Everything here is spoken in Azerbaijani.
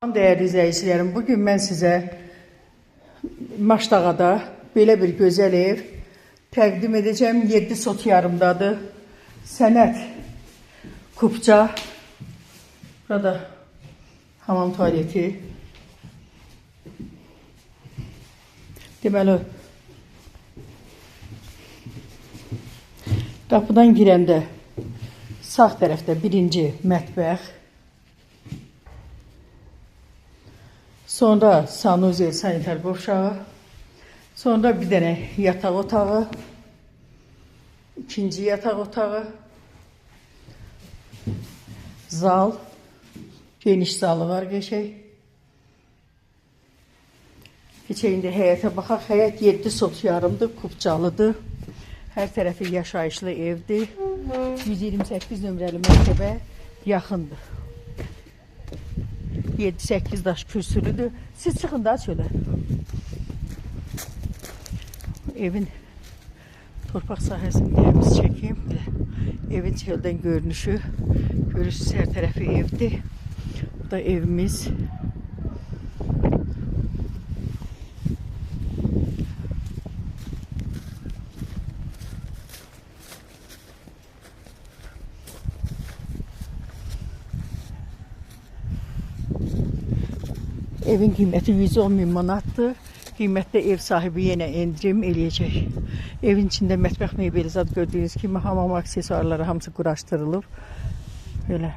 Değerli izleyicilerim, bugün ben size Maşdağada böyle bir güzel ev təqdim edeceğim. 7 sot yarımdadır. Sənət kupça. Burada hamam tuvaleti. Deməli, qapıdan girəndə sağ tərəfdə birinci mətbəx. Sonra sanuzel, sanitar qovşağı. Sonra bir dənə yataq otağı. İkinci yataq otağı. Zal. Geniş zalı var qəşəng. Keçək indi həyətə baxaq. Həyət 7 sot yarımdır, kupçalıdır. Hər tərəfi yaşayışlı evdir. 128 nömrəli məktəbə yaxındır. 7-8 daş kürsülüdür. Siz çıxın da çölə. Evin torpaq sahəsini təmiz çəkeyim. Evin çöldən görünüşü. Görürsünüz, hər tərəfi evdir. Bu da evimiz. Evin qiyməti 110.000 manatdır. Qiymətdə ev sahibi yenə endirim eləyəcək. Evin içində mətbəx mebeli zad gördüyünüz kimi hamam aksesuarları hamısı quraşdırılıb. Böyle.